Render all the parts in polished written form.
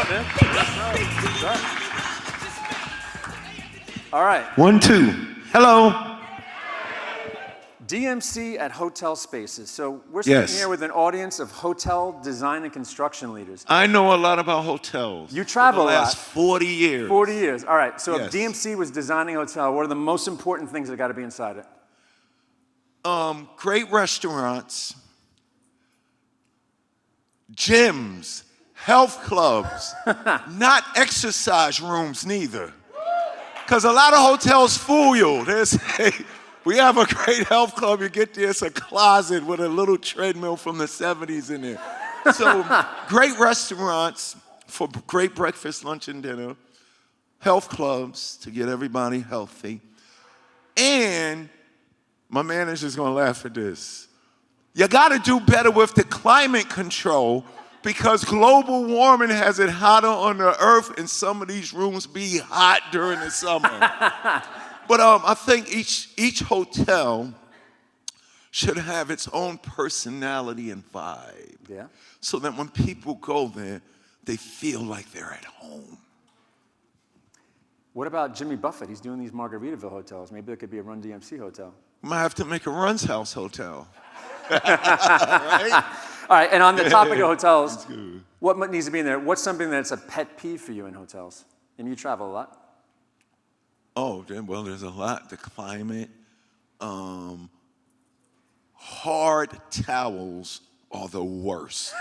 up, man? What's up? All right. 1, 2. Hello. DMC at HotelSpaces. So we're sitting here with an audience of hotel design and construction leaders. I know a lot about hotels. You travel for the a lot. last 40 years. 40 years. All right. So Yes. if DMC was designing a hotel, what are the most important things that got to be inside it? Great restaurants, gyms, health clubs, not exercise rooms neither. Because a lot of hotels fool you. They say, we have a great health club. You get there, it's a closet with a little treadmill from the 70s in there. So great restaurants for great breakfast, lunch, and dinner. Health clubs to get everybody healthy. And my manager's gonna laugh at this. You gotta do better with the climate control because global warming has it hotter on the earth and some of these rooms be hot during the summer. But I think each hotel should have its own personality and vibe. Yeah. So that when people go there, they feel like they're at home. What about Jimmy Buffett? He's doing these Margaritaville hotels. Maybe there could be a Run-DMC hotel. Might have to make a Run's House hotel. Right? All right, and on the topic of hotels, what needs to be in there? What's something that's a pet peeve for you in hotels? And you travel a lot. Oh, well, there's a lot. The climate. Hard towels are the worst.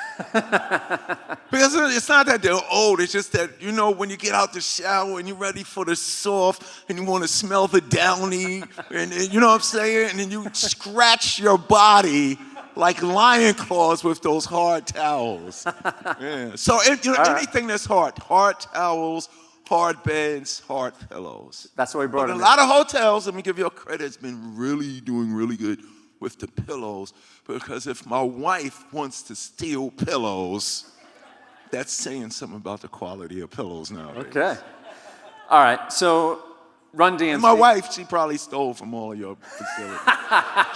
Because it's not that they're old, it's just that, you know, when you get out the shower and you're ready for the soft and you want to smell the downy, and you know what I'm saying? And then you scratch your body like lion claws with those hard towels. Yeah. So anything that's hard towels, hard beds, hard pillows. That's what we brought in. A lot of hotels, let me give you a credit, it's been doing really good with the pillows, because if my wife wants to steal pillows, that's saying something about the quality of pillows now. Okay. All right, so Run-DMC. And my wife, she probably stole from all of your facilities.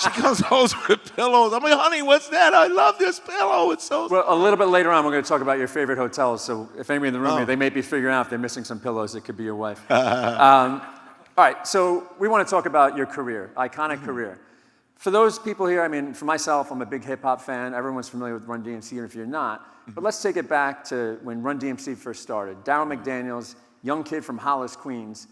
She comes home with pillows. I'm like, honey, what's that? I love this pillow. It's so... Well, a little bit later on, we're going to talk about your favorite hotels. So if anybody in the room here, they may be figuring out if they're missing some pillows. It could be your wife. All right, so we want to talk about your career, iconic career. For those people here, I mean, for myself, I'm a big hip-hop fan. Everyone's familiar with Run-DMC, even if you're not. But let's take it back to when Run-DMC first started. Darryl McDaniels, young kid from Hollis, Queens.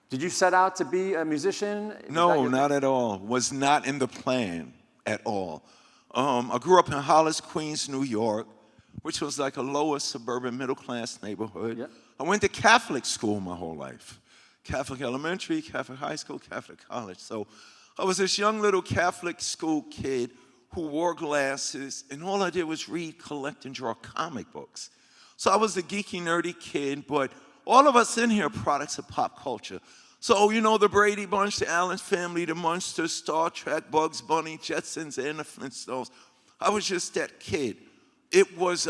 Did you set out to be a musician? No, not at all. Was not in the plan at all. I grew up in Hollis, Queens, New York, which was like a lower suburban middle-class neighborhood. Yep. I went to Catholic school my whole life. Catholic elementary, Catholic high school, Catholic college. So I was this young little Catholic school kid who wore glasses, and all I did was read, collect, and draw comic books. So I was a geeky, nerdy kid, but all of us in here are products of pop culture. So, you know, the Brady Bunch, the Allen Family, the Munsters, Star Trek, Bugs Bunny, Jetsons, and the Flintstones. I was just that kid. It was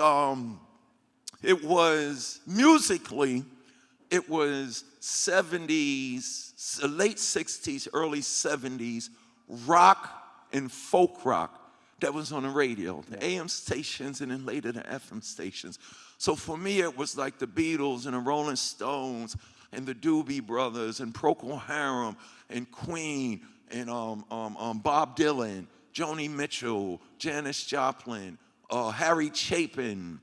musically, it was 70s, late 60s, early 70s, rock and folk rock that was on the radio, the AM stations and then later the FM stations. So for me, it was like the Beatles and the Rolling Stones and the Doobie Brothers and Procol Harum and Queen and Bob Dylan, Joni Mitchell, Janis Joplin, Harry Chapin,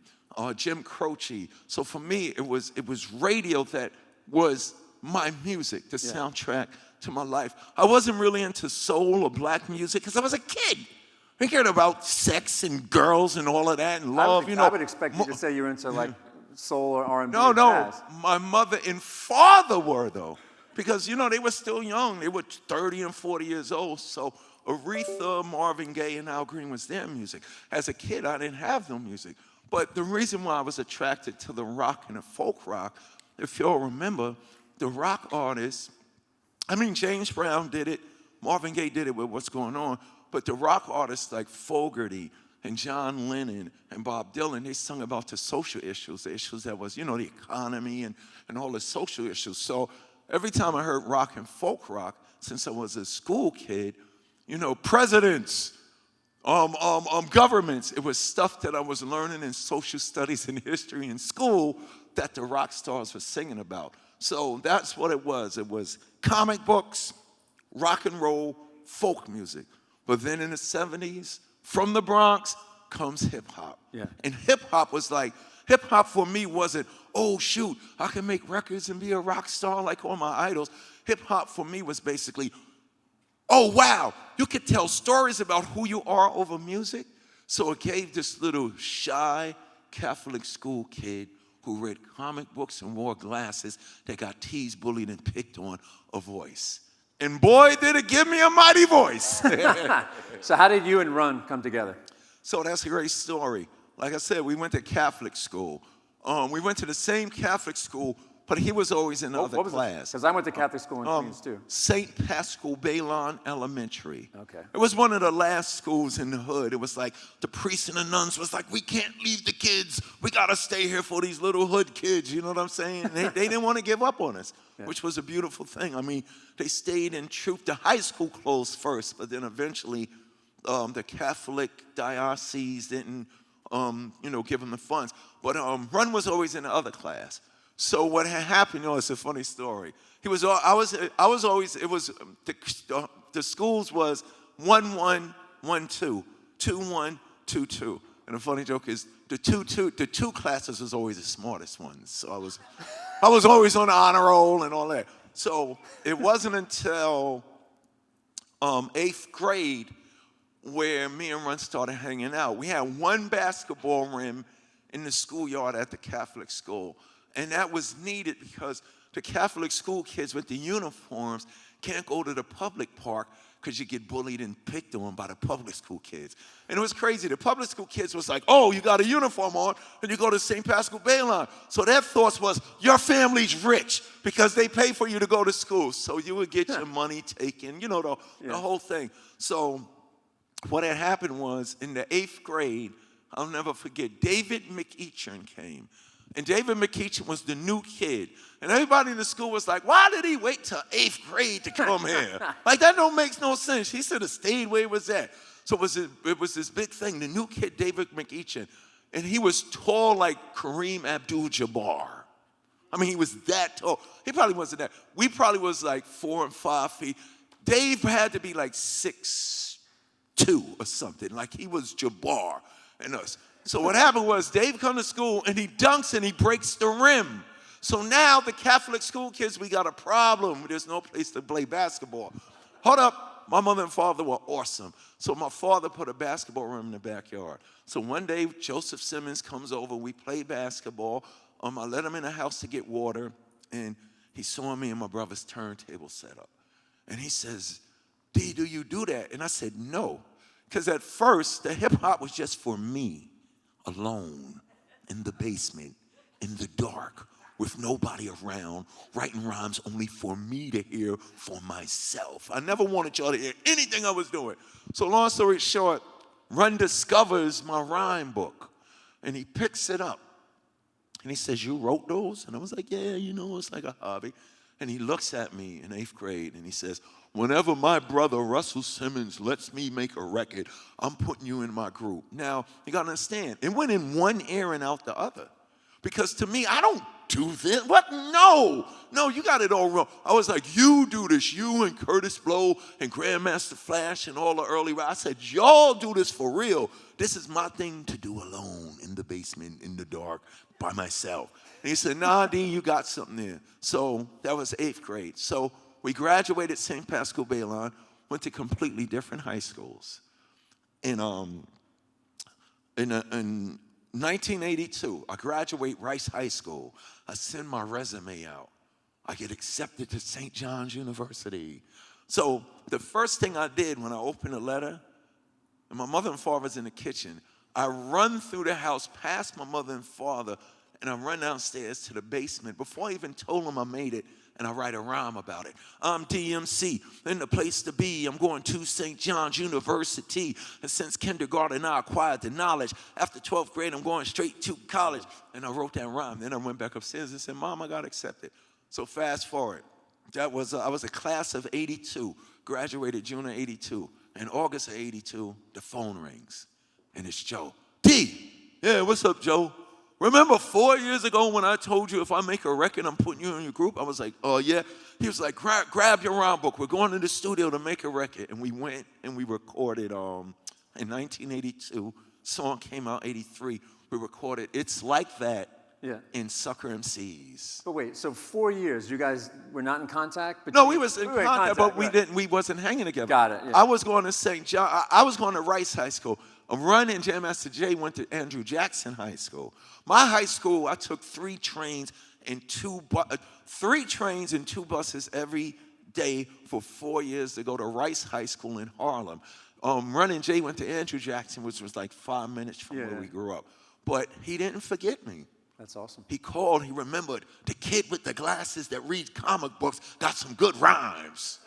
Jim Croce. So for me, it was radio that was my music, the soundtrack to my life. I wasn't really into soul or black music because I was a kid. I cared about sex and girls and all of that and love. I would expect you to say you're into like soul or R&B. No, or jazz. my mother and father were though, because you know they were still young. They were 30 and 40 years old. So Aretha, Marvin Gaye, and Al Green was their music. As a kid, I didn't have no music. But the reason why I was attracted to the rock and the folk rock, if y'all remember, the rock artists, I mean, James Brown did it, Marvin Gaye did it with What's Going On, but the rock artists like Fogerty and John Lennon and Bob Dylan, they sung about the social issues, the issues that was, you know, the economy and all the social issues. So every time I heard rock and folk rock, since I was a school kid, you know, presidents, governments. It was stuff that I was learning in social studies and history in school that the rock stars were singing about. So that's what it was. It was comic books, rock and roll, folk music. But then in the 70s, from the Bronx comes hip hop. Yeah. And hip hop was like, hip hop for me wasn't, oh shoot, I can make records and be a rock star like all my idols. Hip hop for me was basically, oh wow, you could tell stories about who you are over music. So it gave this little shy Catholic school kid who read comic books and wore glasses that got teased, bullied, and picked on a voice. And boy, did it give me a mighty voice. So how did you and Run come together? So that's a great story. Like I said, we went to Catholic school. We went to the same Catholic school, but he was always in the other class. Because I went to Catholic school in Queens too. St. Pascal Baylon Elementary. Okay. It was one of the last schools in the hood. It was like the priests and the nuns was like, we can't leave the kids. We got to stay here for these little hood kids. You know what I'm saying? They didn't want to give up on us, which was a beautiful thing. I mean, they stayed in troop. The high school closed first, but then eventually the Catholic diocese didn't give them the funds. But Run was always in the other class. So what had happened, it's a funny story. I was always, it was, the schools was 1-1, 1-2, 2-1, 2-2. And the funny joke is the two classes was always the smartest ones. So I was always on the honor roll and all that. So it wasn't until 8th grade where me and Run started hanging out. We had one basketball rim in the schoolyard at the Catholic school. And that was needed because the Catholic school kids with the uniforms can't go to the public park because you get bullied and picked on by the public school kids. And it was crazy. The public school kids was like, oh, you got a uniform on and you go to St. Pascal Baylon. So their thoughts was, your family's rich because they pay for you to go to school. So you would get your money taken, the whole thing. So what had happened was in the 8th grade, I'll never forget, David McEachern came. And David McEachern was the new kid. And everybody in the school was like, why did he wait till 8th grade to come here? Like, that don't make no sense. He should have stayed where he was at. So it was this big thing, the new kid, David McEachern. And he was tall like Kareem Abdul-Jabbar. I mean, he was that tall. He probably wasn't that. We probably was like 4 and 5 feet. Dave had to be like 6'2" or something. Like, he was Jabbar and us. So what happened was Dave come to school and he dunks and he breaks the rim. So now the Catholic school kids, we got a problem. There's no place to play basketball. Hold up, my mother and father were awesome. So my father put a basketball rim in the backyard. So one day Joseph Simmons comes over, we play basketball. I let him in the house to get water and he saw me and my brother's turntable set up. And he says, D, do you do that? And I said, no. Because at first the hip hop was just for me. Alone in the basement, in the dark, with nobody around, writing rhymes only for me to hear for myself. I never wanted y'all to hear anything I was doing. So long story short, Run discovers my rhyme book, and he picks it up. And he says, you wrote those? And I was like, yeah, it's like a hobby. And he looks at me in 8th grade, and he says, whenever my brother Russell Simmons lets me make a record, I'm putting you in my group. Now, you got to understand, it went in one ear and out the other. Because to me, I don't do this. What? No, you got it all wrong. I was like, you do this, you and Curtis Blow and Grandmaster Flash and all the early rock. I said, y'all do this for real. This is my thing to do alone in the basement, in the dark, by myself. And he said, nah, Dean, you got something there. So that was 8th grade. So we graduated St. Pascal Baylon, went to completely different high schools. In 1982, I graduate Rice High School. I send my resume out. I get accepted to St. John's University. So the first thing I did when I opened the letter, and my mother and father's in the kitchen, I run through the house past my mother and father, and I run downstairs to the basement before I even told them I made it, and I write a rhyme about it. I'm DMC, in the place to be. I'm going to St. John's University. And since kindergarten, I acquired the knowledge. After 12th grade, I'm going straight to college. And I wrote that rhyme. Then I went back upstairs and said, Mom, I got accepted. So fast forward. I was a class of 82, graduated June of 82. In August of 82, the phone rings, and it's Joe. D, yeah, what's up, Joe? Remember 4 years ago when I told you if I make a record, I'm putting you in your group? I was like, oh, yeah. He was like, grab your rhyme book. We're going to the studio to make a record. And we went and we recorded in 1982. Song came out 83. We recorded It's Like That in Sucker MCs. But wait, so 4 years, you guys were not in contact? No, we was in contact, but we wasn't hanging together. Got it. Yeah. I was going to St. John. I was going to Rice High School. Run and Jam Master Jay went to Andrew Jackson High School. My high school, I took 3 trains and 2 buses every day for 4 years to go to Rice High School in Harlem. Run and Jay went to Andrew Jackson, which was like 5 minutes from where we grew up. But he didn't forget me. That's awesome. He called, he remembered, the kid with the glasses that reads comic books got some good rhymes.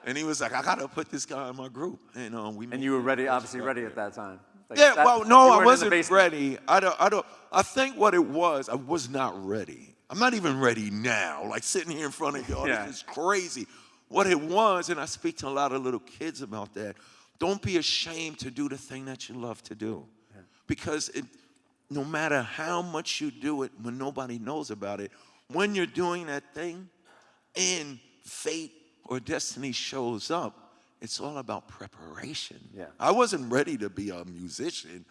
And he was like, I gotta put this guy in my group. And you were ready, obviously ready at that time. Like yeah, well, no, I wasn't ready. I think what it was, I was not ready. I'm not even ready now. Like sitting here in front of y'all, this is crazy. What it was, and I speak to a lot of little kids about that, don't be ashamed to do the thing that you love to do. Yeah. Because no matter how much you do it when nobody knows about it, when you're doing that thing and fate or destiny shows up, it's all about preparation. Yeah. I wasn't ready to be a musician.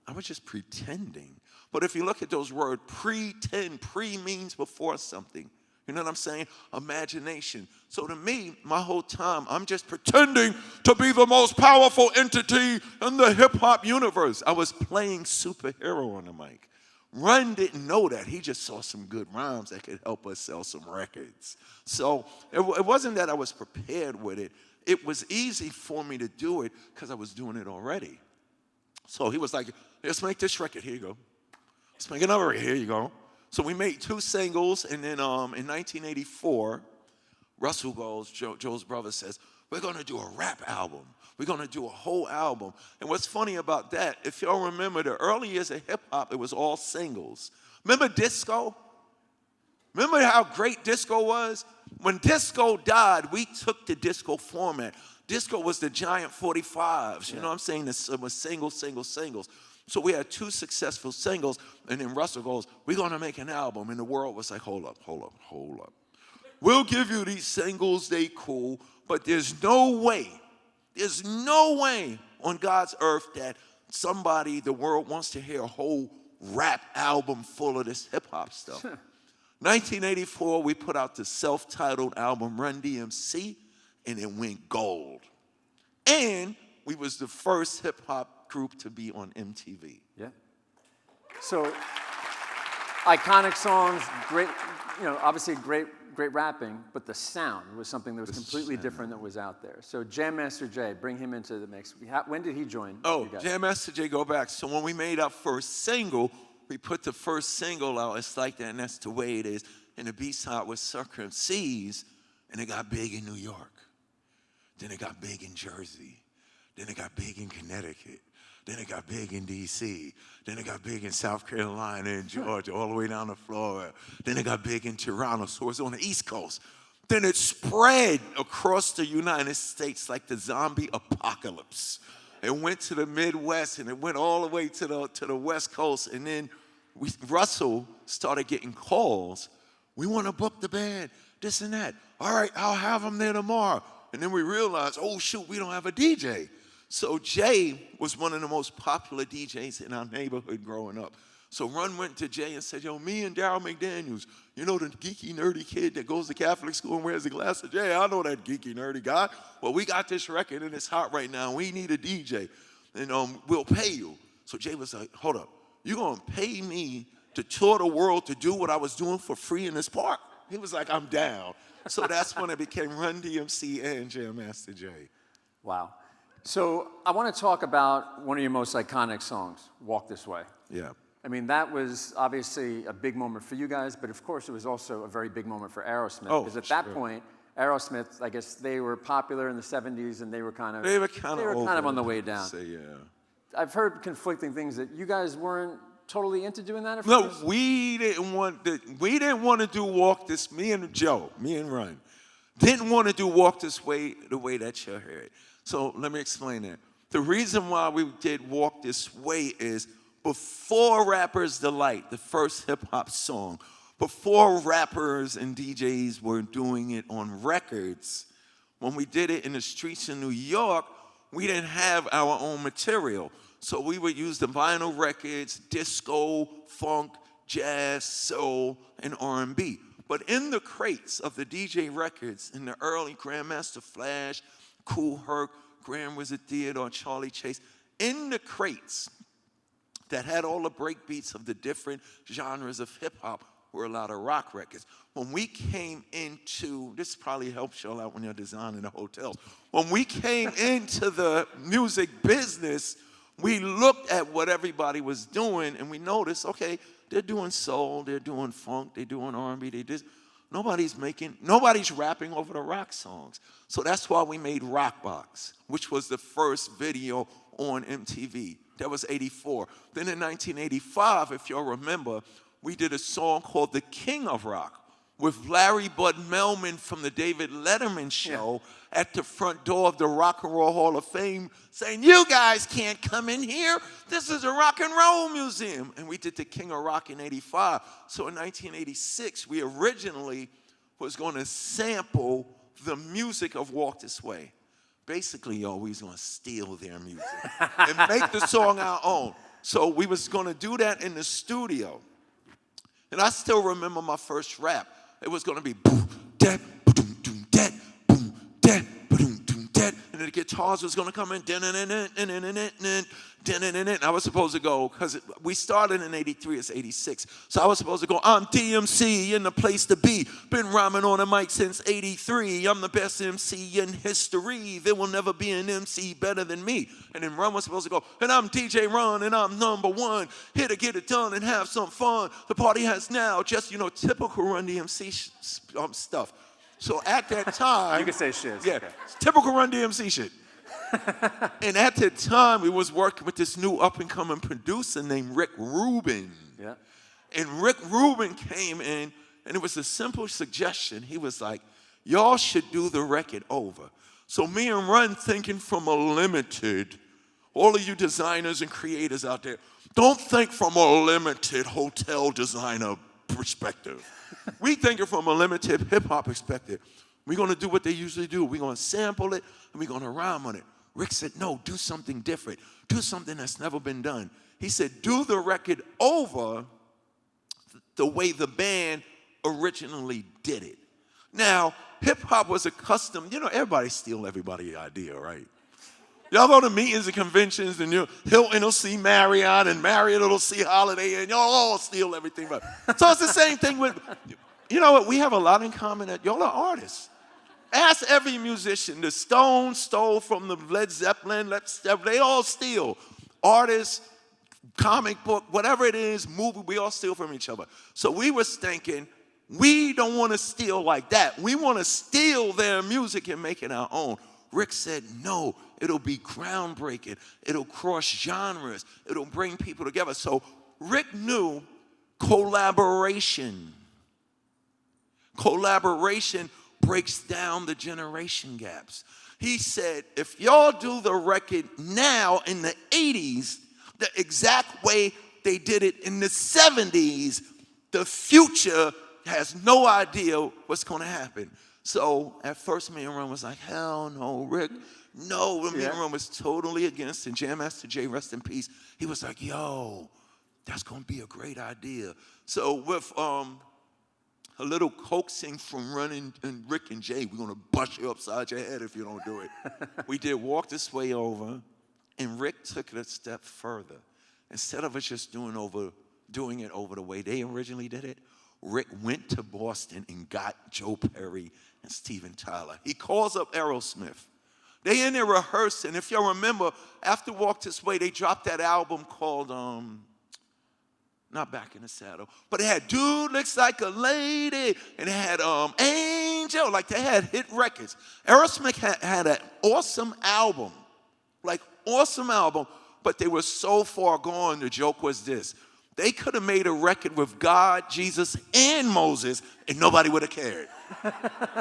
I was just pretending. But if you look at those words, pretend, pre means before something. You know what I'm saying? Imagination. So to me, my whole time, I'm just pretending to be the most powerful entity in the hip-hop universe. I was playing superhero on the mic. Run didn't know that. He just saw some good rhymes that could help us sell some records. So it wasn't that I was prepared with it. It was easy for me to do it because I was doing it already. So he was like, let's make this record. Here you go. Let's make another record. Here you go. So we made 2 singles, and then in 1984, Russell goes, Joe's brother says, we're going to do a rap album. We're going to do a whole album. And what's funny about that, if y'all remember the early years of hip-hop, it was all singles. Remember disco? Remember how great disco was? When disco died, we took the disco format. Disco was the giant 45s. You know what I'm saying? It was singles. So we had 2 successful singles, and then Russell goes, we're going to make an album. And the world was like, hold up. We'll give you these singles, they cool, but there's no way on God's earth that the world wants to hear a whole rap album full of this hip-hop stuff. 1984, we put out the self-titled album Run-DMC, and it went gold. And we was the first hip-hop group to be on MTV. Yeah. So, iconic songs, great, obviously great rapping, but the sound was something that was completely different that was out there. So Jam Master Jay, bring him into the mix. When did he join? Oh, Jam Master Jay, go back. So when we made our first single, we put the first single out, It's Like That, and that's the way it is. And the B-side was Sucker MCs, and it got big in New York. Then it got big in Jersey. Then it got big in Connecticut. Then it got big in D.C. Then it got big in South Carolina and Georgia, all the way down to Florida. Then it got big in Toronto, so it's on the East Coast. Then it spread across the United States like the zombie apocalypse. It went to the Midwest, and it went all the way to the West Coast. And then Russell started getting calls. We want to book the band, this and that. All right, I'll have them there tomorrow. And then we realized, oh, shoot, we don't have a DJ. So Jay was one of the most popular DJs in our neighborhood growing up. So Run went to Jay and said, yo, me and Darryl McDaniels, you know the geeky, nerdy kid that goes to Catholic school and wears the glasses? Jay, I know that geeky, nerdy guy. Well, we got this record, and it's hot right now. We need a DJ, and we'll pay you. So Jay was like, hold up. You going to pay me to tour the world to do what I was doing for free in this park? He was like, I'm down. So that's when it became Run-DMC and Jam Master Jay. Wow. So I want to talk about one of your most iconic songs, Walk This Way. Yeah. I mean, that was obviously a big moment for you guys, but of course it was also a very big moment for Aerosmith. Because at that point, Aerosmith, I guess they were popular in the 70s, and they were kind of on the way down. Yeah. I've heard conflicting things that you guys weren't totally into doing that at No, first? we didn't want to do Walk This, me and Run, didn't want to do Walk This Way the way that you heard. So let me explain that. The reason why we did Walk This Way is before Rapper's Delight, the first hip-hop song, before rappers and DJs were doing it on records, when we did it in the streets of New York, we didn't have our own material. So we would use the vinyl records, disco, funk, jazz, soul, and R&B. But in the crates of the DJ records, in the early Grandmaster Flash, Kool Herc, Grand Wizard Theodore, Charlie Chase, in the crates that had all the break beats of the different genres of hip-hop were a lot of rock records. When we came into, this probably helps y'all out when you're designing the hotels. When we came into the music business, we looked at what everybody was doing and we noticed, okay, they're doing soul, they're doing funk, they're doing R&B, they did. Nobody's rapping over the rock songs. So that's why we made Rockbox, which was the first video on MTV. That was 84. Then in 1985, if y'all remember, we did a song called The King of Rock with Larry Bud Melman from the David Letterman show at the front door of the Rock and Roll Hall of Fame saying, you guys can't come in here. This is a rock and roll museum. And we did The King of Rock in 85. So in 1986, we originally was going to sample the music of Walk This Way. Basically, y'all, we was going to steal their music and make the song our own. So we was going to do that in the studio. And I still remember my first rap. It was going to be boom, dat, boom, doom, dat, boom, dat, boom, doom, dat. And then the guitars was going to come in, and I was supposed to go, because we started in 83, it's 86. So I was supposed to go, I'm DMC in the place to be. Been rhyming on a mic since 83. I'm the best MC in history. There will never be an MC better than me. And then Run was supposed to go, and I'm DJ Run, and I'm #1. Here to get it done and have some fun. The party has now just, typical Run-DMC stuff. So at that time. You can say shit. Yeah, okay. typical Run-DMC shit. And at the time, we was working with this new up-and-coming producer named Rick Rubin. Yeah. And Rick Rubin came in, and it was a simple suggestion. He was like, y'all should do the record over. So me and Run, thinking from a limited, all of you designers and creators out there, don't think from a limited hotel designer perspective. We thinking from a limited hip-hop perspective. We're going to do what they usually do. We're going to sample it, and we're going to rhyme on it. Rick said, no, do something different. Do something that's never been done. He said, do the record over the way the band originally did it. Now, hip-hop was accustomed, everybody steal everybody's idea, right? Y'all go to meetings and conventions, and Hilton will see Marriott, and Marriott will see Holiday, and y'all all steal everything. So it's the same thing with, you know what, we have a lot in common that y'all are artists. Ask every musician. The Stones stole from the Led Zeppelin. They all steal. Artists, comic book, whatever it is, movie, we all steal from each other. So we was thinking, we don't want to steal like that. We want to steal their music and make it our own. Rick said, no, it'll be groundbreaking. It'll cross genres. It'll bring people together. So Rick knew collaboration. Collaboration breaks down the generation gaps. He said, if y'all do the record now in the 80s, the exact way they did it in the 70s, the future has no idea what's going to happen. So at first, me and Run was like, hell no, Rick. No, me and Run was totally against, and Jam Master Jay, rest in peace, he was like, yo, that's going to be a great idea. So with a little coaxing from Run and Rick and Jay, we're going to bust you upside your head if you don't do it. We did Walk This Way over, and Rick took it a step further. Instead of us just doing it over the way they originally did it, Rick went to Boston and got Joe Perry and Steven Tyler. He calls up Aerosmith. They in there rehearsing. If y'all remember, after Walk This Way, they dropped that album called, not Back in the Saddle, but it had Dude Looks Like a Lady, and it had Angel. Like, they had hit records. Aerosmith had an awesome album, but they were so far gone. The joke was this. They could have made a record with God, Jesus, and Moses, and nobody would have cared.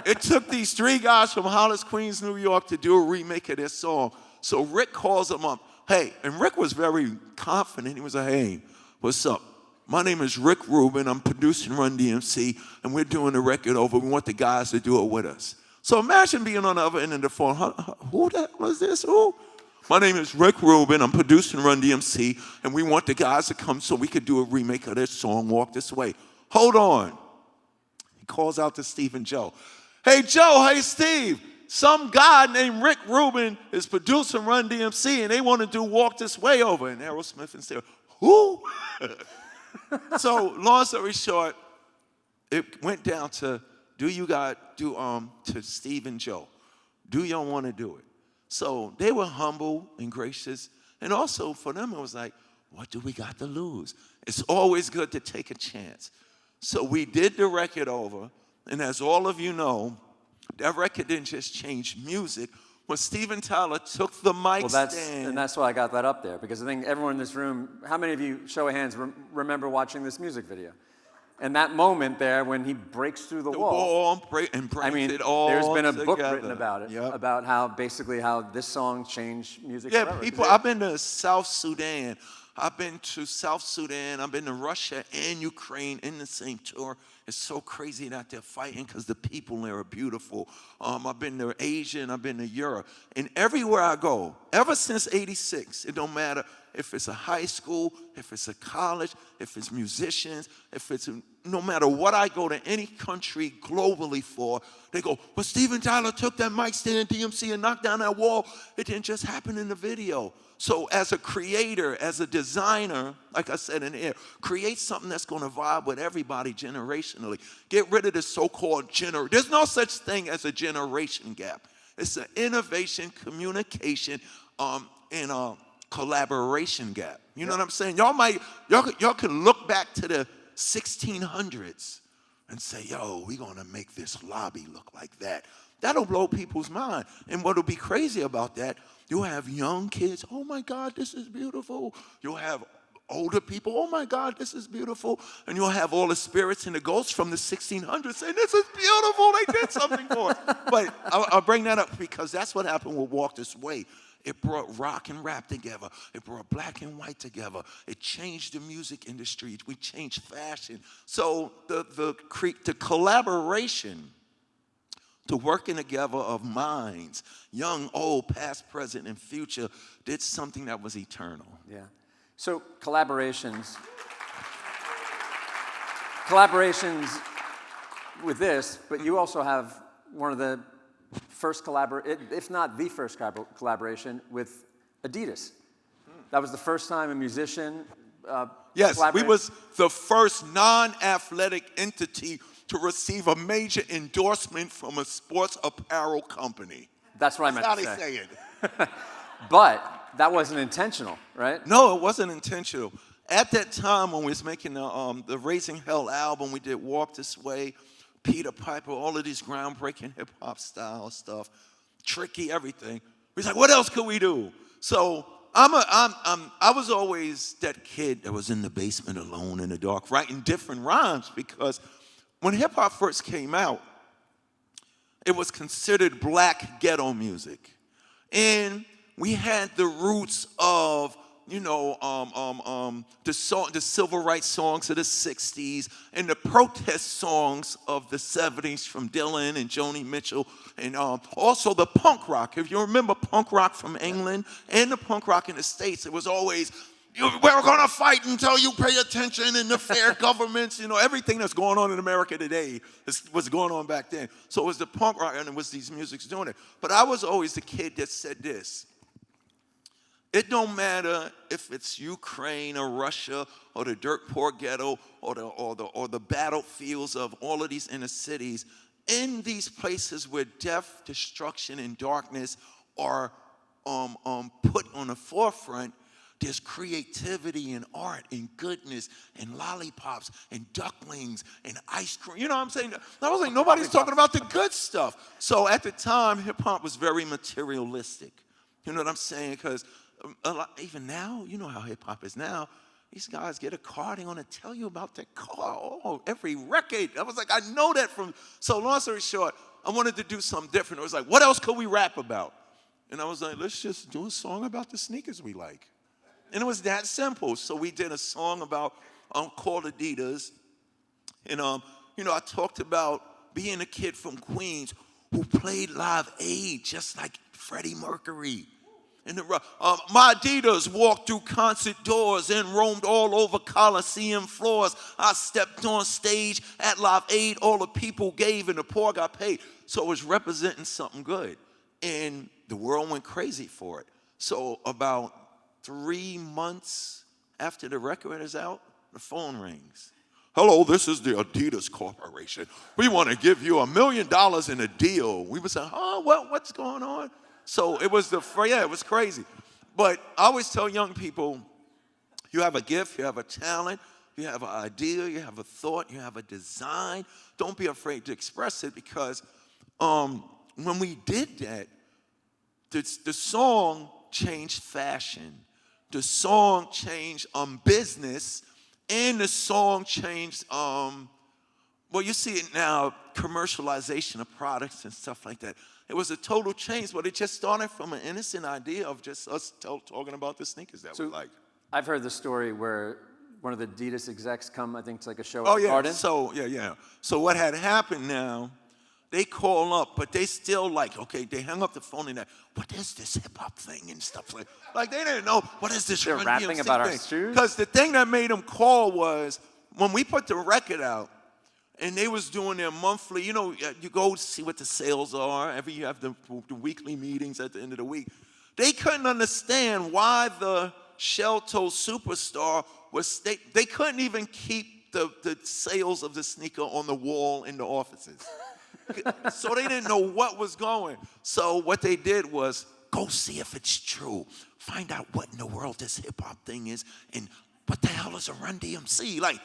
It took these 3 guys from Hollis, Queens, New York to do a remake of their song. So Rick calls them up. Hey, and Rick was very confident. He was like, hey, what's up? My name is Rick Rubin. I'm producing Run-DMC, and we're doing the record over. We want the guys to do it with us. So imagine being on the other end of the phone. Who the hell is this? Who? My name is Rick Rubin. I'm producing Run-DMC, and we want the guys to come so we could do a remake of this song, Walk This Way. Hold on. He calls out to Steve and Joe. Hey, Joe. Hey, Steve. Some guy named Rick Rubin is producing Run-DMC, and they want to do Walk This Way over. And Aerosmith and Steve, who? So, long story short, it went down to, to Steve and Joe. Do y'all want to do it? So they were humble and gracious. And also for them, it was like, what do we got to lose? It's always good to take a chance. So we did the record over. And as all of you know, that record didn't just change music. When Steven Tyler took the mic stand. And that's why I got that up there. Because I think everyone in this room, how many of you, show of hands, remember watching this music video? And that moment there when he breaks through the wall. I mean, it all there's been a together. book written about it, Yep. about how this song changed music Yeah, forever. people, I've been to South Sudan. I've been to Russia and Ukraine in the same tour. It's so crazy that they're fighting because the people there are beautiful. I've been to Asia and I've been to Europe. And everywhere I go, ever since '86, it don't matter if it's a high school, if it's a college, if it's musicians, no matter what I go to any country globally for, they go, well, Steven Tyler took that mic stand DMC and knocked down that wall. It didn't just happen in the video. So as a creator, as a designer, like I said in air, create something that's going to vibe with everybody generationally. Get rid of the so-called There's no such thing as a generation gap. It's an innovation, communication, and collaboration gap. You know what I'm saying? Y'all can look back to the 1600s and say, yo, we're going to make this lobby look like that. That'll blow people's mind. And what'll be crazy about that, you'll have young kids, oh my God, this is beautiful. You'll have older people, oh my God, this is beautiful. And you'll have all the spirits and the ghosts from the 1600s saying, this is beautiful, they did something for us. But I'll bring that up because that's what happened with Walk This Way. It brought rock and rap together. It brought black and white together. It changed the music industry. We changed fashion. So the collaboration, the working together of minds, young, old, past, present, and future, did something that was eternal. Yeah. So collaborations with this, but you also have one of the first if not the first collaboration with Adidas. That was the first time a musician Yes, we was the first non-athletic entity to receive a major endorsement from a sports apparel company. That's what I meant to say. That's how they say it. But that wasn't intentional, right? No, it wasn't intentional. At that time when we was making the Raising Hell album, we did Walk This Way, Peter Piper, all of these groundbreaking hip-hop style stuff, tricky, everything. We was like, what else could we do? So I was always that kid that was in the basement alone in the dark, writing different rhymes because when hip-hop first came out, it was considered black ghetto music. And we had the roots of the civil rights songs of the 60s and the protest songs of the 70s from Dylan and Joni Mitchell, and also the punk rock. If you remember punk rock from England and the punk rock in the States, it was always, we're going to fight until you pay attention, and the fair governments, everything that's going on in America today was going on back then. So it was the punk rock, and it was these musics doing it. But I was always the kid that said this: it don't matter if it's Ukraine or Russia or the dirt poor ghetto or the battlefields of all of these inner cities. In these places where death, destruction, and darkness are put on the forefront, there's creativity and art and goodness and lollipops and ducklings and ice cream. You know what I'm saying? I was like, nobody's talking about the good stuff. So at the time, hip-hop was very materialistic. You know what I'm saying? Because even now, you know how hip-hop is now. these guys get a card, they're gonna tell you about their car. Oh, every record. I was like, I know that from, so long story short, I wanted to do something different. It was like, what else could we rap about? And I was like, let's just do a song about the sneakers we like. And it was that simple. So we did a song about called Adidas. And I talked about being a kid from Queens who played Live Aid just like Freddie Mercury. And my Adidas walked through concert doors and roamed all over Coliseum floors. I stepped on stage at Live Aid. All the people gave and the poor got paid. So it was representing something good. And the world went crazy for it. So about 3 months after the record is out, the phone rings. Hello, this is the Adidas Corporation. We want to give you $1 million in a deal. We would say, oh, what's going on? So it was it was crazy. But I always tell young people, you have a gift, you have a talent, you have an idea, you have a thought, you have a design. Don't be afraid to express it, because when we did that, the song changed fashion. The song changed business, and the song changed, well, you see it now, commercialization of products and stuff like that. It was a total change, but it just started from an innocent idea of just us talking about the sneakers that we like. I've heard the story where one of the Adidas execs come, I think it's like a show at the Garden. So what had happened now, they call up, but they still like, okay, they hung up the phone and what is this hip-hop thing and stuff like they didn't know, what is this They're Run-DMC rapping about thing? our shoes? Because the thing that made them call was, when we put the record out, and they was doing their monthly, you go see what the sales are. Every year you have the weekly meetings at the end of the week. They couldn't understand why the shell-toe superstar they couldn't even keep the sales of the sneaker on the wall in the offices. So they didn't know what was going. So what they did was, go see if it's true. Find out what in the world this hip-hop thing is, and what the hell is a Run-DMC? Like,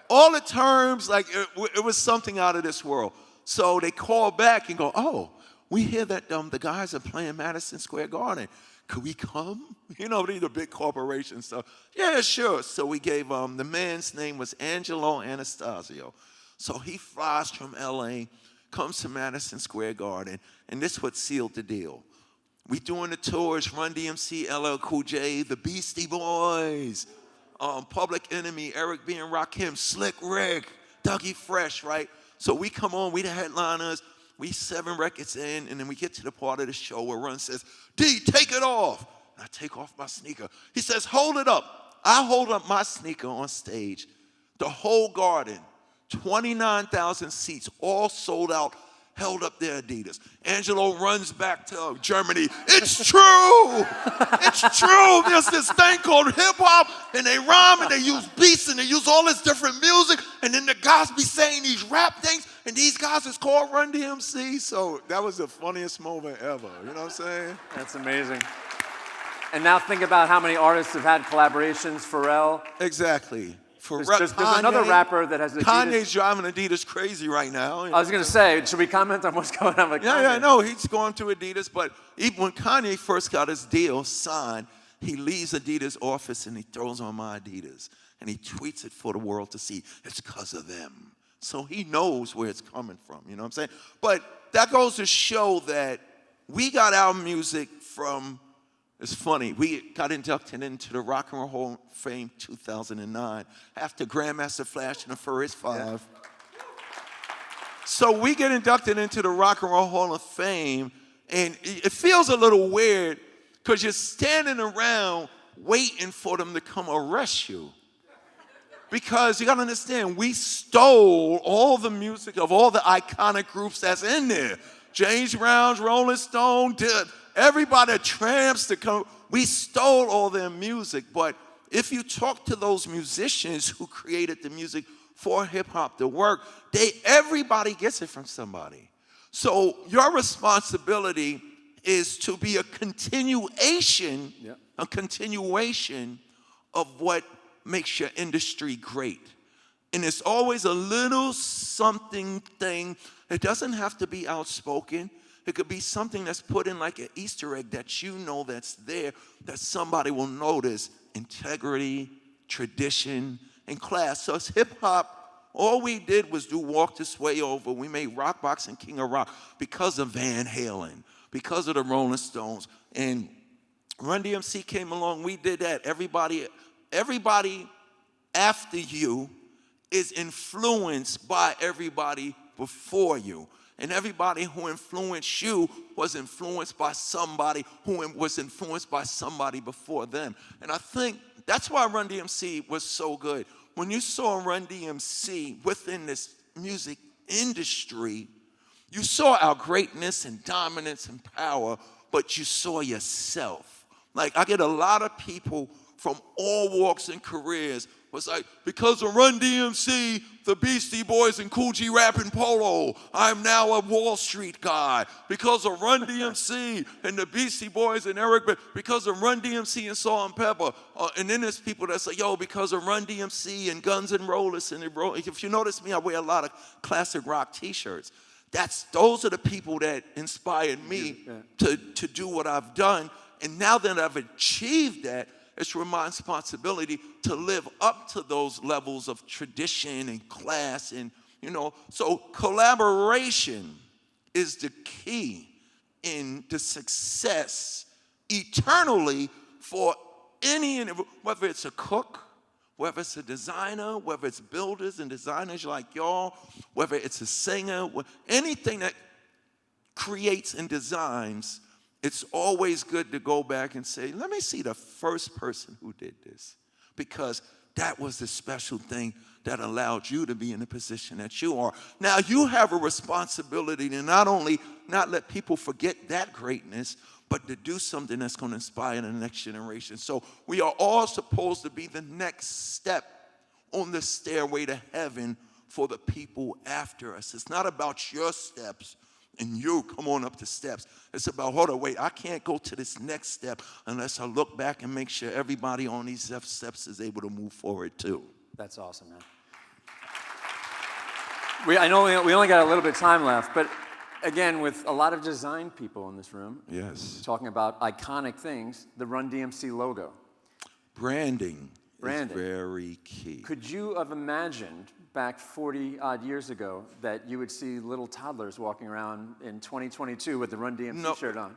all the terms, like, it was something out of this world. So they call back and go, oh, we hear that the guys are playing Madison Square Garden. Could we come? These are big corporations. So, yeah, sure. So we gave, the man's name was Angelo Anastasio. So he flies from LA, comes to Madison Square Garden, and this is what sealed the deal. We doing the tours, Run-DMC, LL Cool J, the Beastie Boys, Public Enemy, Eric B. and Rakim, Slick Rick, Dougie Fresh, right? So we come on, we the headliners, we 7 records in, and then we get to the part of the show where Run says, D, take it off. And I take off my sneaker. He says, hold it up. I hold up my sneaker on stage. The whole garden, 29,000 seats, all sold out, held up their Adidas. Angelo runs back to Germany. It's true. It's true. There's this thing called hip-hop, and they rhyme, and they use beats, and they use all this different music, and then the guys be saying these rap things, and these guys is called Run-DMC. So that was the funniest moment ever. You know what I'm saying? That's amazing. And now think about how many artists have had collaborations. Pharrell. Exactly. There's another rapper that has Adidas. Kanye's driving Adidas crazy right now. I was going to say, should we comment on what's going on with Kanye? Yeah, no, he's going to Adidas. But even when Kanye first got his deal signed, he leaves Adidas' office and he throws on my Adidas. And he tweets it for the world to see. It's because of them. So he knows where it's coming from, you know what I'm saying? But that goes to show that we got our music from... It's funny, we got inducted into the Rock and Roll Hall of Fame 2009 after Grandmaster Flash and the Furious 5. Yeah. So we get inducted into the Rock and Roll Hall of Fame, and it feels a little weird because you're standing around waiting for them to come arrest you. Because you gotta understand, we stole all the music of all the iconic groups that's in there. James Brown's, Rolling Stone, everybody, Tramps, we stole all their music. But if you talk to those musicians who created the music for hip-hop to work, everybody gets it from somebody. So your responsibility is to be a continuation of what makes your industry great. And it's always a little something thing. It doesn't have to be outspoken. It could be something that's put in like an Easter egg that you know that's there, that somebody will notice integrity, tradition, and class. So it's hip-hop. All we did was do Walk This Way Over. We made Rock Boxing King of Rock because of Van Halen, because of the Rolling Stones. And Run-DMC came along, we did that. Everybody after you is influenced by everybody before you. And everybody who influenced you was influenced by somebody who was influenced by somebody before them. And I think that's why Run-DMC was so good. When you saw Run-DMC within this music industry, you saw our greatness and dominance and power, but you saw yourself. Like, I get a lot of people from all walks and careers was like, because of Run-DMC, the Beastie Boys and Cool G Rap and Polo, I'm now a Wall Street guy. Because of Run-DMC and the Beastie Boys and Eric, because of Run-DMC and Salt and Pepper. And then there's people that say, yo, because of Run-DMC and Guns N' Roses. And if you notice me, I wear a lot of classic rock t-shirts. Those are the people that inspired me to do what I've done. And now that I've achieved that, it's my responsibility to live up to those levels of tradition and class. And, so collaboration is the key in the success eternally for whether it's a cook, whether it's a designer, whether it's builders and designers like y'all, whether it's a singer, anything that creates and designs. It's always good to go back and say, let me see the first person who did this, because that was the special thing that allowed you to be in the position that you are. Now, you have a responsibility to not only not let people forget that greatness, but to do something that's going to inspire the next generation. So we are all supposed to be the next step on the stairway to heaven for the people after us. It's not about your steps and you come on up the steps. It's about, hold on, wait, I can't go to this next step unless I look back and make sure everybody on these steps is able to move forward too. That's awesome, man. I know we only got a little bit of time left, but again, with a lot of design people in this room, yes, talking about iconic things, the Run-DMC logo. Branding is very key. Could you have imagined back 40-odd years ago that you would see little toddlers walking around in 2022 with the Run-DMC shirt on?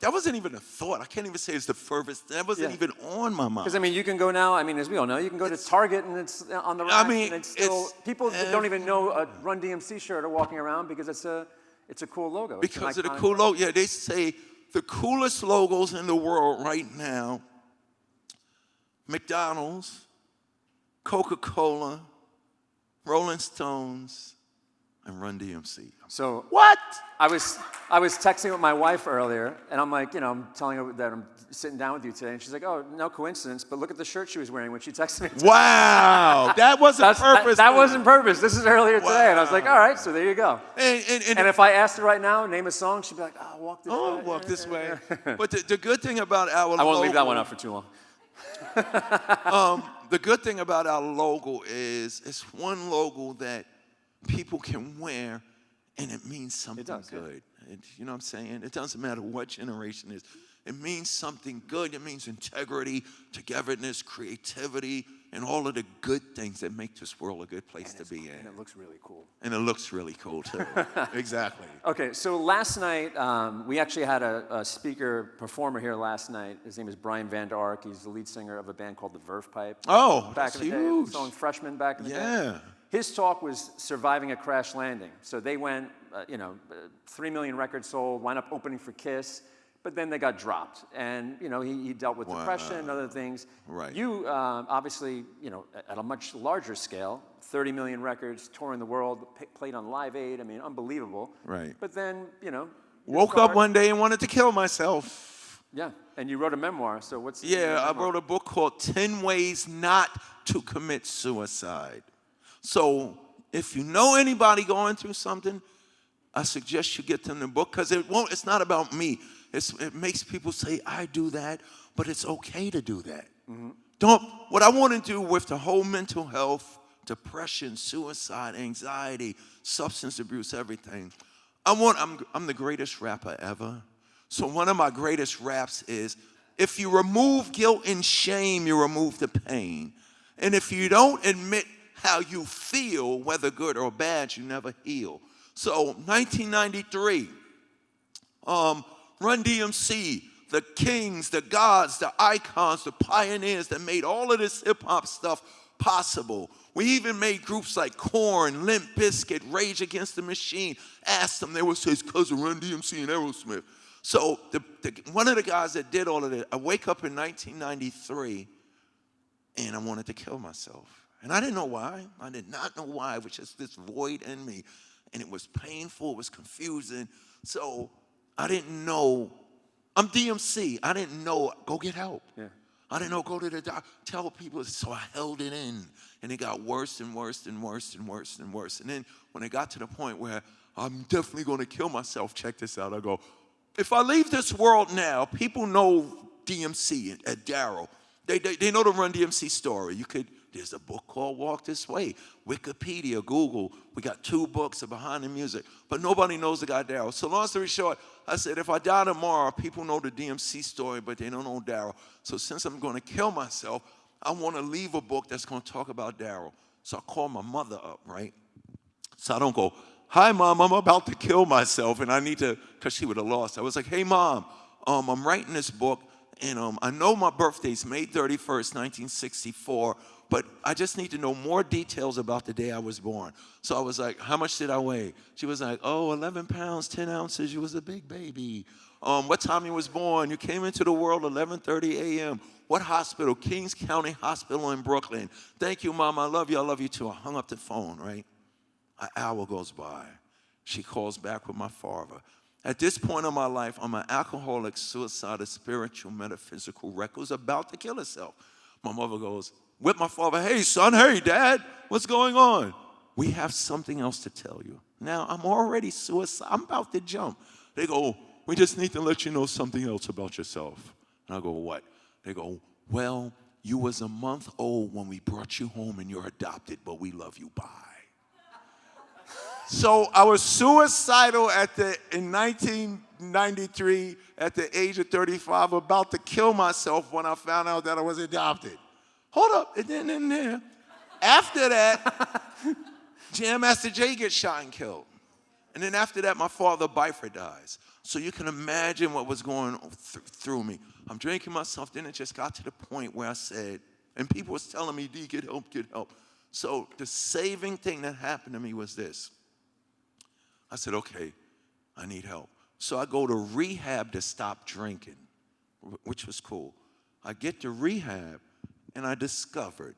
That wasn't even a thought. I can't even say it's the furthest. That wasn't even on my mind. Because, you can go now, as we all know, you can go to Target and it's on the rack, and it's still, people that don't even know a Run-DMC shirt are walking around because it's a cool logo. Because of the cool logo. Yeah, they say the coolest logos in the world right now, McDonald's, Coca-Cola, Rolling Stones, and Run-DMC. So what? I was texting with my wife earlier, and I'm like, I'm telling her that I'm sitting down with you today, and she's like, oh, no coincidence, but look at the shirt she was wearing when she texted me today. Wow, that wasn't purpose. That wasn't purpose. This is earlier today, and I was like, all right, so there you go. And if I asked her right now, name a song, she'd be like, oh, walk this way. Oh, walk this way. But the good thing about our logo, I won't leave that one up for too long. The good thing about our logo is it's one logo that people can wear, and it means something good. Yeah. You know what I'm saying? It doesn't matter what generation it is. It means something good. It means integrity, togetherness, creativity, and all of the good things that make this world a good place to be in. And it looks really cool. And it looks really cool, too. Exactly. Okay, so last night, we actually had a speaker performer here last night. His name is Brian Van Der Ark. He's the lead singer of a band called the Verve Pipe. Oh, back in the huge. Day, song Freshman back in the day. Yeah. His talk was surviving a crash landing. So they went, 3 million records sold, wound up opening for Kiss, but then they got dropped. And, he dealt with depression and other things. Right. You, obviously, at a much larger scale, 30 million records, touring the world, played on Live Aid, unbelievable. Right. But then, woke up one day and wanted to kill myself. Yeah, and you wrote a memoir, so what's... Yeah, I wrote a book called 10 Ways Not to Commit Suicide. So if you know anybody going through something, I suggest you get them the book, because it's not about me. It makes people say, I do that, but it's okay to do that. Mm-hmm. What I want to do with the whole mental health, depression, suicide, anxiety, substance abuse, everything, I'm the greatest rapper ever. So one of my greatest raps is, if you remove guilt and shame, you remove the pain. And if you don't admit how you feel, whether good or bad, you never heal. So 1993, Run-DMC, the kings, the gods, the icons, the pioneers that made all of this hip-hop stuff possible. We even made groups like Korn, Limp Bizkit, Rage Against the Machine. Asked them, they would say, it's because of Run-DMC and Aerosmith. So one of the guys that did all of it, I wake up in 1993, and I wanted to kill myself. And I didn't know why. I did not know why. It was just this void in me. And it was painful. It was confusing. So I didn't know. I'm DMC. I didn't know, go get help. Yeah. I didn't know, go to the doctor, tell people. So I held it in. And it got worse and worse and worse and worse and worse. And then when it got to the point where I'm definitely going to kill myself, check this out. I go, if I leave this world now, people know DMC at Darryl. They know the Run-DMC story. There's a book called Walk This Way. Wikipedia, Google. We got 2 books of behind the music. But nobody knows the guy Darryl. So long story short, I said, if I die tomorrow, people know the DMC story, but they don't know Darryl. So since I'm going to kill myself, I want to leave a book that's going to talk about Darryl. So I call my mother up, right? So I don't go, hi, Mom, I'm about to kill myself, and I need to, because she would have lost. I was like, hey, Mom, I'm writing this book, and I know my birthday's May 31st, 1964, but I just need to know more details about the day I was born. So I was like, how much did I weigh? She was like, 11 pounds, 10 ounces. You was a big baby. What time you was born? You came into the world 11:30 a.m. What hospital? Kings County Hospital in Brooklyn. Thank you, Mom. I love you. I love you too. I hung up the phone, right? An hour goes by. She calls back with my father. At this point in my life, I'm an alcoholic, suicidal, spiritual, metaphysical wreck who's about to kill herself. My mother goes, with my father, hey, son, hey, Dad, what's going on? We have something else to tell you. Now, I'm already suicidal. I'm about to jump. They go, we just need to let you know something else about yourself. And I go, what? They go, well, you was a month old when we brought you home and you're adopted, but we love you, bye. So I was suicidal in 1993 at the age of 35, about to kill myself when I found out that I was adopted. Hold up, and then in there. After that, Jam Master Jay gets shot and killed. And then after that, my father, Byford, dies. So you can imagine what was going through me. I'm drinking myself, then it just got to the point where I said, and people was telling me, D, get help, get help. So the saving thing that happened to me was this. I said, okay, I need help. So I go to rehab to stop drinking, which was cool. I get to rehab, and I discovered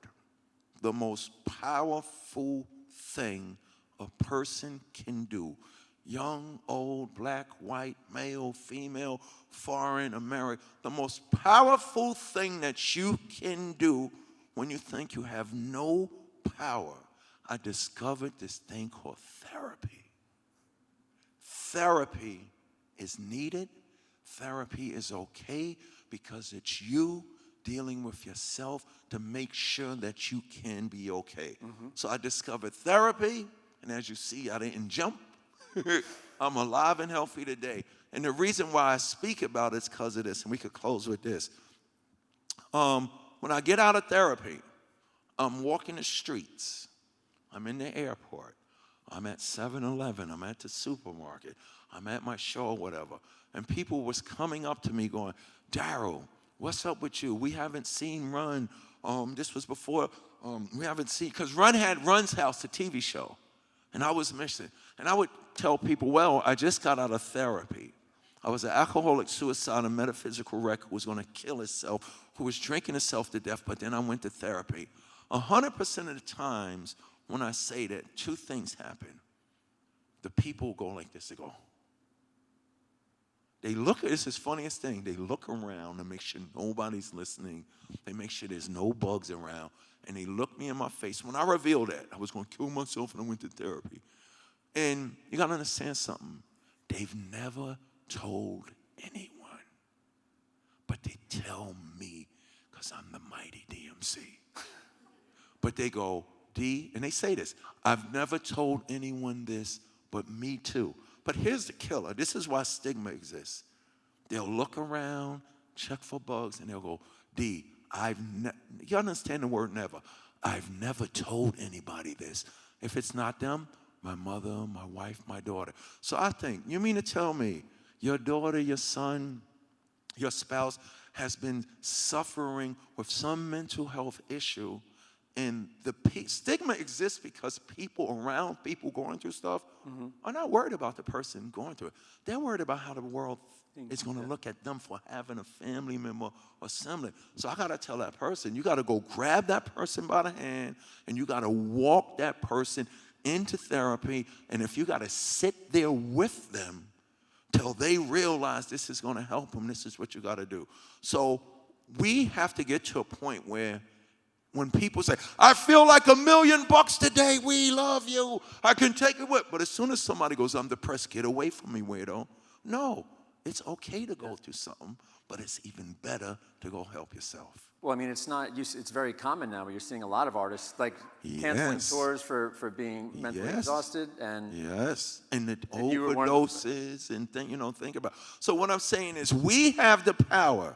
the most powerful thing a person can do. Young, old, black, white, male, female, foreign, American. The most powerful thing that you can do when you think you have no power. I discovered this thing called therapy. Therapy is needed. Therapy is okay because it's you dealing with yourself to make sure that you can be okay. Mm-hmm. So I discovered therapy, and as you see, I didn't jump. I'm alive and healthy today. And the reason why I speak about it is because of this, and we could close with this. When I get out of therapy, I'm walking the streets. I'm in the airport. I'm at 7-Eleven. I'm at the supermarket. I'm at my show or whatever. And people was coming up to me going, Darryl, what's up with you? We haven't seen Run. This was before, we haven't seen, because Run had Run's House, the TV show. And I was missing. And I would tell people, well, I just got out of therapy. I was an alcoholic, suicidal, metaphysical wreck who was going to kill himself, who was drinking himself to death, but then I went to therapy. 100% of the times when I say that, 2 things happen. The people go like this, they go. They look, this is the funniest thing, they look around to make sure nobody's listening. They make sure there's no bugs around. And they look me in my face. When I revealed that, I was going to kill myself and I went to therapy. And you got to understand something. They've never told anyone. But they tell me because I'm the mighty DMC. But they go, D, and they say this, I've never told anyone this but me too. But here's the killer. This is why stigma exists. They'll look around, check for bugs, and they'll go, D, you understand the word never. I've never told anybody this. If it's not them, my mother, my wife, my daughter. So I think, you mean to tell me your daughter, your son, your spouse has been suffering with some mental health issue, and the stigma exists because people around people going through stuff are not worried about the person going through it. They're worried about how the world is going to look at them for having a family member or sibling. So I got to tell that person, you got to go grab that person by the hand, and you got to walk that person into therapy, and if you got to sit there with them till they realize this is going to help them, this is what you got to do. So we have to get to a point where when people say, I feel like $1 million today, we love you, I can take it with. But as soon as somebody goes, I'm depressed, get away from me, weirdo. No, it's okay to go through something, but it's even better to go help yourself. Well, I mean, it's very common now where you're seeing a lot of artists like canceling tours for being mentally exhausted. And and the overdoses and think about. So what I'm saying is we have the power.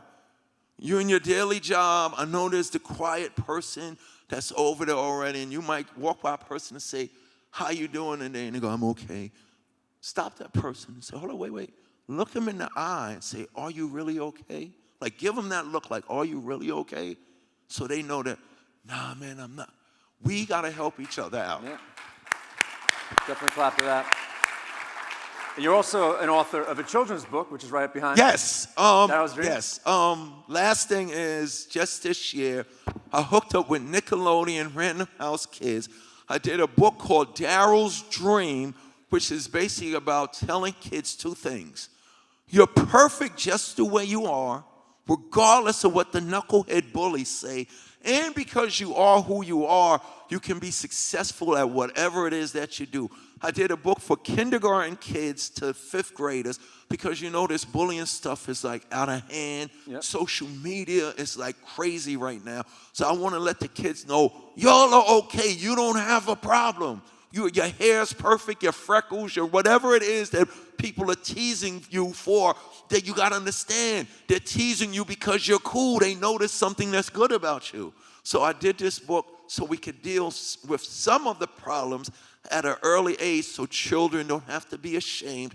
You're in your daily job. I know there's the quiet person that's over there already, and you might walk by a person and say, how you doing today? And they go, I'm okay. Stop that person and say, hold on, wait. Look them in the eye and say, are you really okay? Like, give them that look like, are you really okay? So they know that, nah, man, I'm not. We got to help each other out. Yeah. Definitely clap to that. You're also an author of a children's book, which is right up behind you. Yes. Darryl's Dream. Yes. Last thing is, just this year, I hooked up with Nickelodeon Random House Kids. I did a book called Darryl's Dream, which is basically about telling kids two things. You're perfect just the way you are, regardless of what the knucklehead bullies say. And because you are who you are, you can be successful at whatever it is that you do. I did a book for kindergarten kids to 5th graders because this bullying stuff is like out of hand. Yep. Social media is like crazy right now. So I want to let the kids know, y'all are okay. You don't have a problem. Your hair's perfect, your freckles, your whatever it is that people are teasing you for, that you got to understand. They're teasing you because you're cool. They notice something that's good about you. So I did this book so we could deal with some of the problems at an early age so children don't have to be ashamed.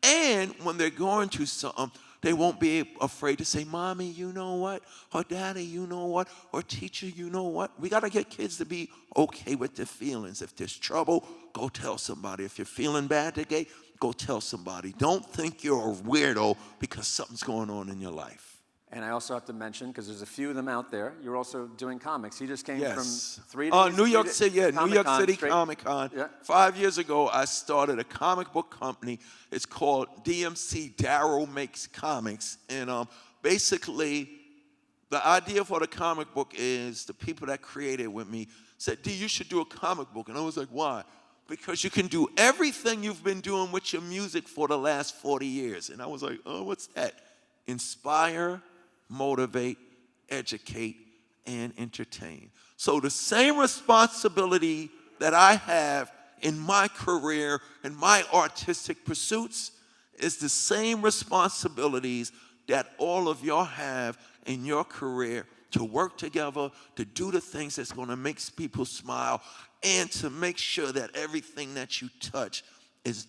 And when they're going through something, they won't be afraid to say, Mommy, you know what? Or Daddy, you know what? Or Teacher, you know what? We got to get kids to be okay with their feelings. If there's trouble, go tell somebody. If you're feeling bad today, go tell somebody. Don't think you're a weirdo because something's going on in your life. And I also have to mention, because there's a few of them out there, you're also doing comics. You just came from 3 days. New York City, New York City Comic Con. Yeah. 5 years ago, I started a comic book company. It's called DMC, Darryl Makes Comics. And basically, the idea for the comic book is the people that created it with me said, D, you should do a comic book. And I was like, why? Because you can do everything you've been doing with your music for the last 40 years. And I was like, oh, what's that? Inspire, motivate, educate, and entertain. So the same responsibility that I have in my career and my artistic pursuits is the same responsibilities that all of y'all have in your career to work together, to do the things that's going to make people smile, and to make sure that everything that you touch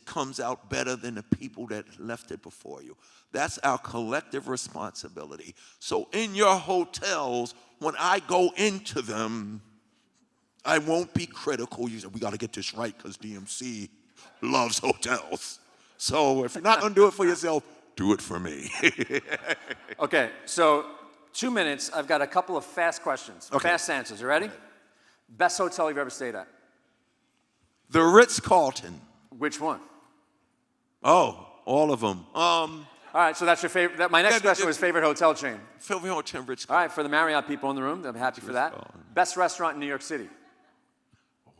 comes out better than the people that left it before you. That's our collective responsibility. So in your hotels, when I go into them, I won't be critical. You say, we got to get this right because DMC loves hotels. So if you're not going to do it for yourself, do it for me. Okay, so 2 minutes. I've got a couple of fast questions. Okay. Fast answers. You ready? Best hotel you've ever stayed at? The Ritz-Carlton. Which one? Oh, all of them. All right, so that's your favorite. My next question was favorite hotel chain. Favorite hotel, Ritz-Carlton. All right, for the Marriott people in the room, I'm happy for that. Best restaurant in New York City?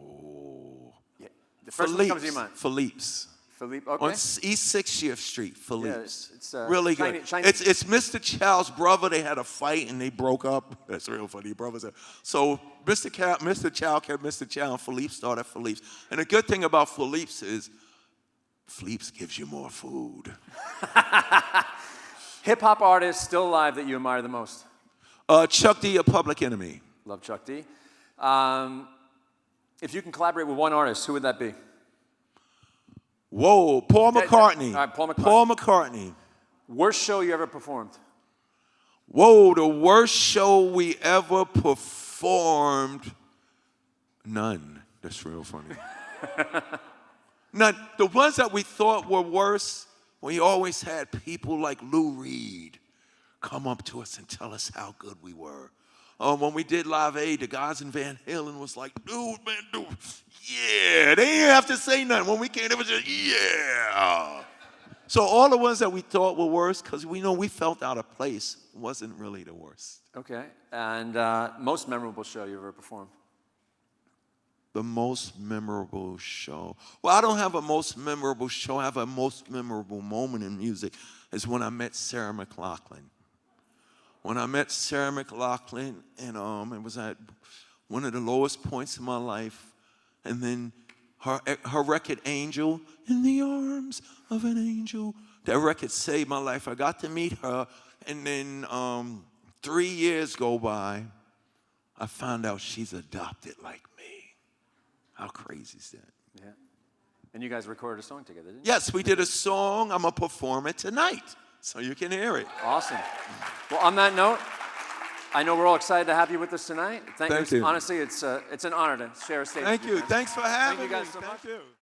Oh. Yeah. The first one that comes to your mind. Philippe's. Philippe, okay. On East 60th Street, Philippe's. Yeah, it's really good. It's Mr. Chow's brother. They had a fight and they broke up. That's real funny. Brothers. So Mr. Chow kept Mr. Chow, and Philippe started Philippe's. And the good thing about Philippe's is Philippe's gives you more food. Hip-hop artist still alive that you admire the most? Chuck D, a Public Enemy. Love Chuck D. If you can collaborate with one artist, who would that be? Whoa, Paul McCartney. All right, Paul McCartney. Paul McCartney. Worst show you ever performed? Whoa, the worst show we ever performed. None. That's real funny. None. The ones that we thought were worse, we always had people like Lou Reed come up to us and tell us how good we were. When we did Live Aid, the guys in Van Halen was like, dude, yeah. They didn't have to say nothing. When we came, it was just, yeah. So all the ones that we thought were worse, because we know we felt out of place, wasn't really the worst. Okay. And most memorable show you ever performed? The most memorable show. Well, I don't have a most memorable show. I have a most memorable moment in music. Is when I met Sarah McLachlan. When I met Sarah McLachlan, and it was at one of the lowest points in my life, and then her record, Angel, in the arms of an angel, that record saved my life. I got to meet her, and then 3 years go by, I found out she's adopted like me. How crazy is that? Yeah. And you guys recorded a song together, didn't you? Yes, we did a song. I'm going to perform it tonight, so you can hear it. Awesome. Well, on that note, I know we're all excited to have you with us tonight. Thank you. You. Honestly, it's an honor to share a stage with you. Thank you. Thanks for having me. Thank you guys so much. Thank you.